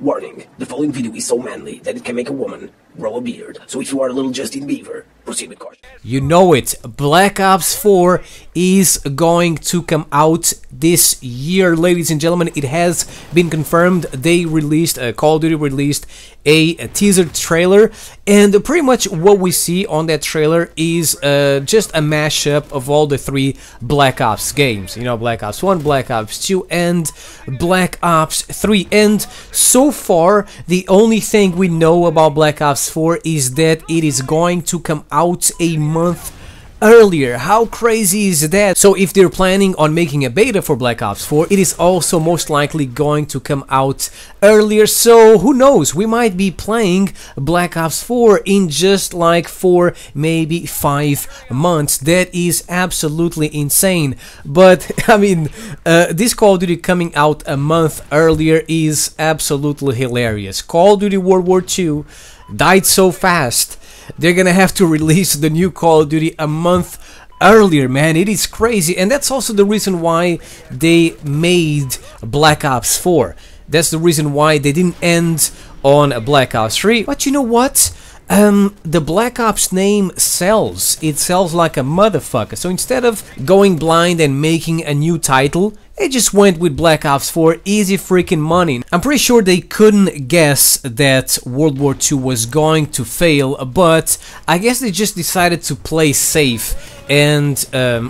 Warning, the following video is so manly that it can make a woman grow a beard. So if you are a little Justin Bieber, proceed with caution. You know it, Black Ops 4 is going to come out this year, ladies and gentlemen. It has been confirmed. They released, Call of Duty released a teaser trailer, and pretty much what we see on that trailer is just a mashup of all the three Black Ops games. You know, Black Ops 1, Black Ops 2, and Black Ops 3. And so far, the only thing we know about Black Ops 4 is that it is going to come out a month earlier. How crazy is that? So if they're planning on making a beta for Black Ops 4, it is also most likely going to come out earlier. So who knows, we might be playing Black Ops 4 in just like 4, maybe 5 months. That is absolutely insane. But I mean, this Call of Duty coming out a month earlier is absolutely hilarious. Call of Duty World War II died so fast. They're gonna have to release the new Call of Duty a month earlier, man. It is crazy, and that's also the reason why they made Black Ops 4. That's the reason why they didn't end on Black Ops 3. But you know what? The Black Ops name sells. It sells like a motherfucker. So instead of going blind and making a new title, they just went with Black Ops 4, easy freaking money. I'm pretty sure they couldn't guess that World War II was going to fail, but I guess they just decided to play safe and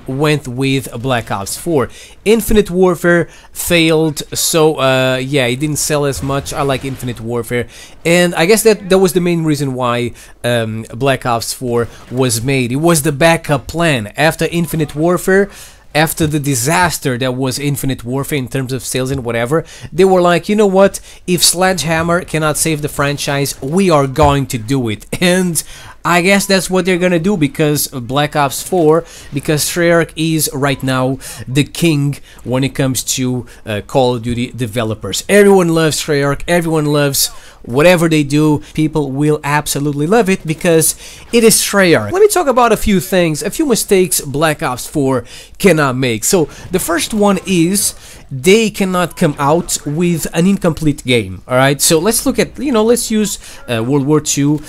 went with Black Ops 4. Infinite Warfare failed, so yeah, it didn't sell as much. I like Infinite Warfare, and I guess that was the main reason why Black Ops 4 was made. It was the backup plan after Infinite Warfare. After the disaster that was Infinite Warfare in terms of sales and whatever, they were like, you know what, if Sledgehammer cannot save the franchise, we are going to do it. And I guess that's what they're gonna do, because Black Ops 4, because Treyarch is right now the king when it comes to Call of Duty developers. Everyone loves Treyarch, everyone loves whatever they do. People will absolutely love it because it is Treyarch. Let me talk about a few things, a few mistakes Black Ops 4 cannot make. So the first one is they cannot come out with an incomplete game. All right, so let's look at, let's use World War II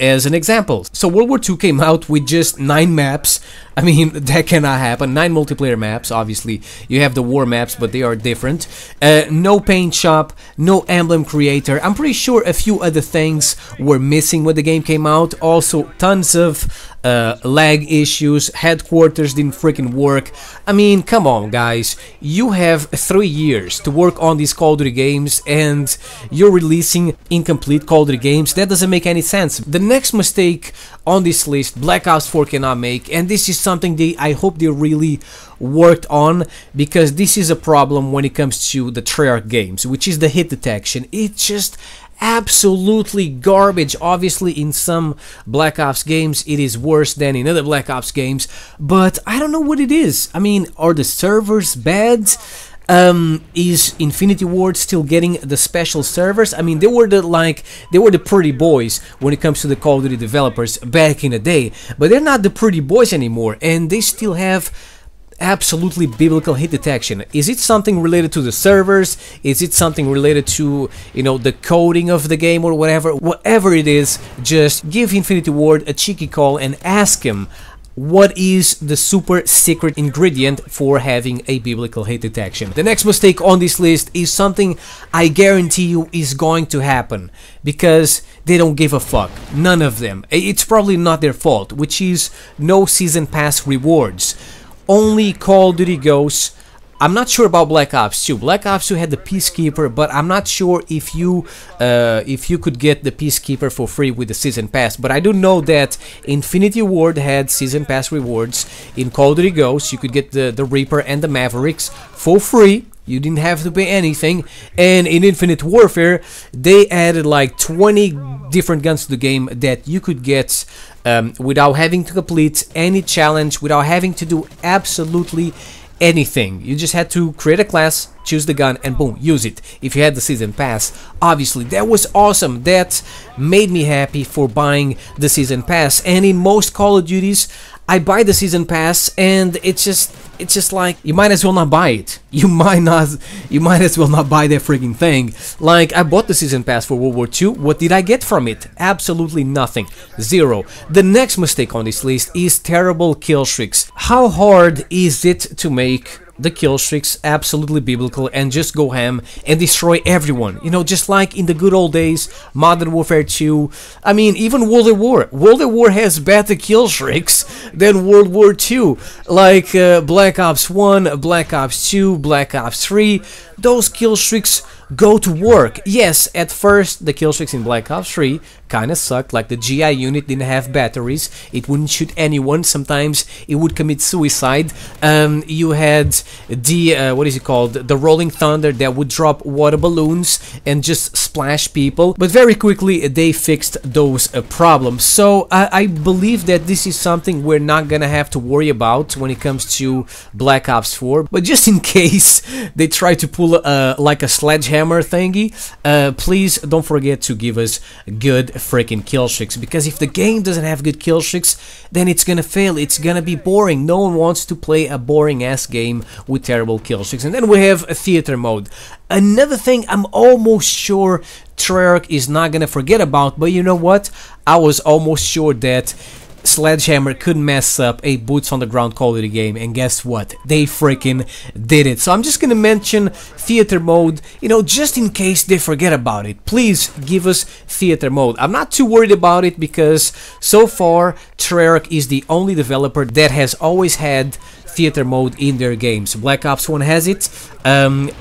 as an example. So World War II came out with just 9 maps. I mean, that cannot happen. 9 multiplayer maps. Obviously, you have the war maps, but they are different. No paint shop, no emblem creator. I'm pretty sure a few other things were missing when the game came out. Also, tons of lag issues. Headquarters didn't freaking work. I mean, come on, guys. You have 3 years to work on these Call of Duty games, and you're releasing incomplete Call of Duty games. That doesn't make any sense. The next mistake on this list, Black Ops 4 cannot make, and this is something I hope they really worked on, because this is a problem when it comes to the Treyarch games, which is the hit detection. It's just absolutely garbage. Obviously, in some Black Ops games it is worse than in other Black Ops games, but I don't know what it is. I mean, are the servers bad? Is Infinity Ward still getting the special servers? I mean, they were the pretty boys when it comes to the Call of Duty developers back in the day, but they're not the pretty boys anymore, and they still have absolutely biblical hit detection. Is it something related to the servers? Is it something related to, the coding of the game or whatever? Whatever it is, just give Infinity Ward a cheeky call and ask him what is the super secret ingredient for having a biblical hit detection. The next mistake on this list is something I guarantee you is going to happen, because they don't give a fuck. None of them. It's probably not their fault, which is no season pass rewards. Only Call of Duty Ghosts. I'm not sure about Black Ops 2. Black Ops 2 had the Peacekeeper, but I'm not sure if you could get the Peacekeeper for free with the Season Pass. But I do know that Infinity Ward had Season Pass rewards. In Call of Duty Ghosts, you could get the Reaper and the Mavericks for free. You didn't have to pay anything. And in Infinite Warfare, they added like 20 different guns to the game that you could get without having to complete any challenge, without having to do absolutely anything. You just had to create a class, choose the gun, and boom, use it if you had the Season Pass. Obviously, that was awesome. That made me happy for buying the Season Pass. And in most Call of Duties, I buy the Season Pass and it's just it's just like you might as well not buy it. You might as well not buy that freaking thing. Like, I bought the season pass for World War II. What did I get from it? Absolutely nothing. Zero. The next mistake on this list is terrible kill streaks. How hard is it to make the kill streaks absolutely biblical and just go ham and destroy everyone? You know, just like in the good old days, Modern Warfare 2, I mean, even World at War. World at War has better kill streaks than World War 2. Like Black Ops 1, Black Ops 2, Black Ops 3, those kill streaks go to work. Yes, at first the kill streaks in Black Ops 3 kinda sucked, like the GI unit didn't have batteries, it wouldn't shoot anyone, sometimes it would commit suicide. You had the, what is it called, the Rolling Thunder that would drop water balloons and just splash people, but very quickly they fixed those problems. So I believe that this is something we're not gonna have to worry about when it comes to Black Ops 4, but just in case they try to pull like a sledgehammer thingy, please don't forget to give us good freaking kill streaks, because if the game doesn't have good kill streaks, then it's gonna fail, it's gonna be boring. No one wants to play a boring ass game with terrible kill streaks. And then we have a theater mode, another thing I'm almost sure Treyarch is not gonna forget about, but you know what, I was almost sure that Sledgehammer could mess up a boots on the ground Call of Duty game, and guess what? They freaking did it. So I'm just gonna mention theater mode, you know, just in case they forget about it. Please give us theater mode. I'm not too worried about it because so far Treyarch is the only developer that has always had theater mode in their games. Black Ops 1 has it,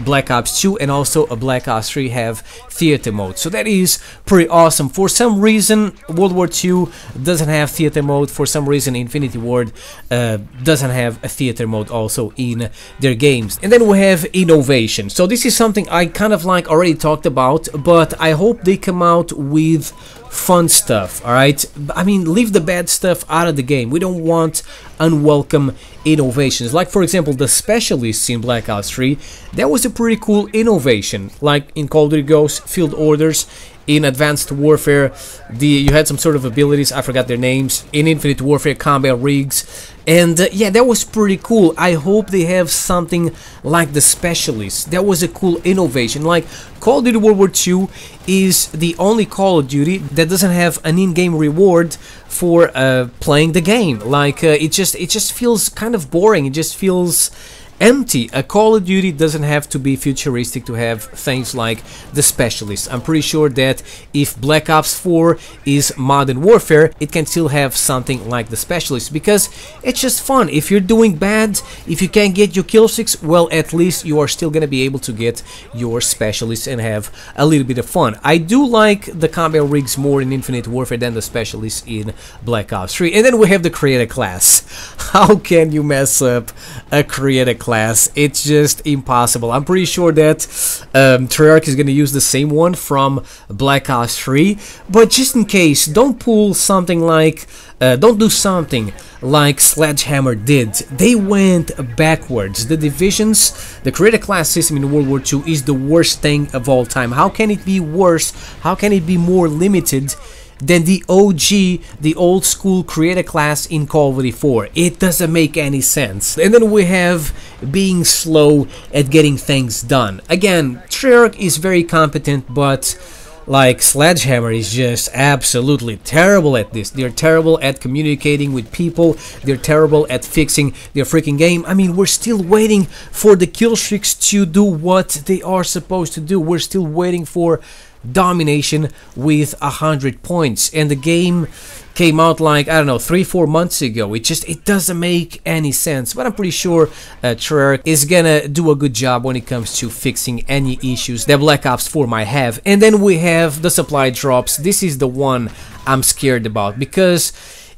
Black Ops 2 and also a Black Ops 3 have theater mode, so that is pretty awesome. For some reason World War II doesn't have theater mode, for some reason Infinity Ward doesn't have a theater mode also in their games. And then we have innovation. So this is something I kind of like already talked about, but I hope they come out with fun stuff, alright? I mean, leave the bad stuff out of the game. We don't want unwelcome innovations. Like, for example, the specialists in Black Ops 3, that was a pretty cool innovation. Like in Call of Duty Ghosts, Field Orders, in Advanced Warfare, you had some sort of abilities, I forgot their names, in Infinite Warfare, combat rigs, and yeah, that was pretty cool. I hope they have something like the specialists. That was a cool innovation. Like, Call of Duty World War II is the only Call of Duty that doesn't have an in-game reward for playing the game. Like, it just feels kind of boring. It just feels empty. A Call of Duty doesn't have to be futuristic to have things like the specialists. I'm pretty sure that if Black Ops 4 is Modern Warfare, it can still have something like the specialists, because it's just fun. If you're doing bad, if you can't get your kill streaks, well, at least you are still gonna be able to get your specialists and have a little bit of fun. I do like the combat rigs more in Infinite Warfare than the specialists in Black Ops 3. And then we have the creator class. How can you mess up a creator class? It's just impossible. I'm pretty sure that Treyarch is going to use the same one from Black Ops 3, but just in case, don't pull something like, don't do something like Sledgehammer did. They went backwards. The divisions, the creator class system in World War II is the worst thing of all time. How can it be worse? How can it be more limited than the OG, the old school creator class in Call of Duty 4? It doesn't make any sense. And then we have being slow at getting things done. Again, Treyarch is very competent, but like, Sledgehammer is just absolutely terrible at this. They're terrible at communicating with people. They're terrible at fixing their freaking game. I mean, we're still waiting for the kill streaks to do what they are supposed to do. We're still waiting for domination with 100 points, and the game came out like, I don't know, 3-4 months ago. It doesn't make any sense, but I'm pretty sure Treyarch is gonna do a good job when it comes to fixing any issues that Black Ops 4 might have. And then we have the supply drops. This is the one I'm scared about, because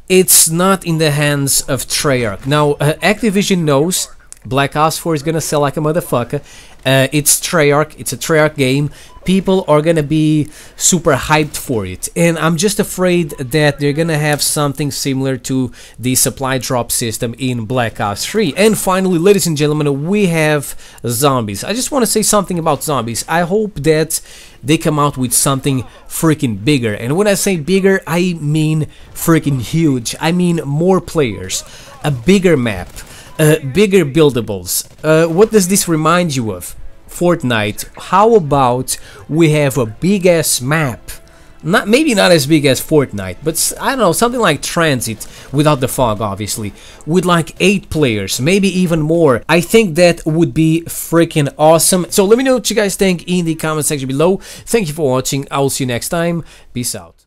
it's not in the hands of Treyarch. Now, Activision knows Black Ops 4 is gonna sell like a motherfucker. It's Treyarch, it's a Treyarch game. People are gonna be super hyped for it, and I'm just afraid that they're gonna have something similar to the supply drop system in Black Ops 3. And finally, ladies and gentlemen, we have zombies. I just want to say something about zombies. I hope that they come out with something freaking bigger, and when I say bigger, I mean freaking huge. I mean more players, a bigger map, bigger buildables. What does this remind you of? Fortnite. How about we have a big ass map? Maybe not as big as Fortnite, but I don't know, something like Transit, without the fog obviously, with like 8 players, maybe even more. I think that would be freaking awesome. So let me know what you guys think in the comment section below. Thank you for watching. I will see you next time. Peace out.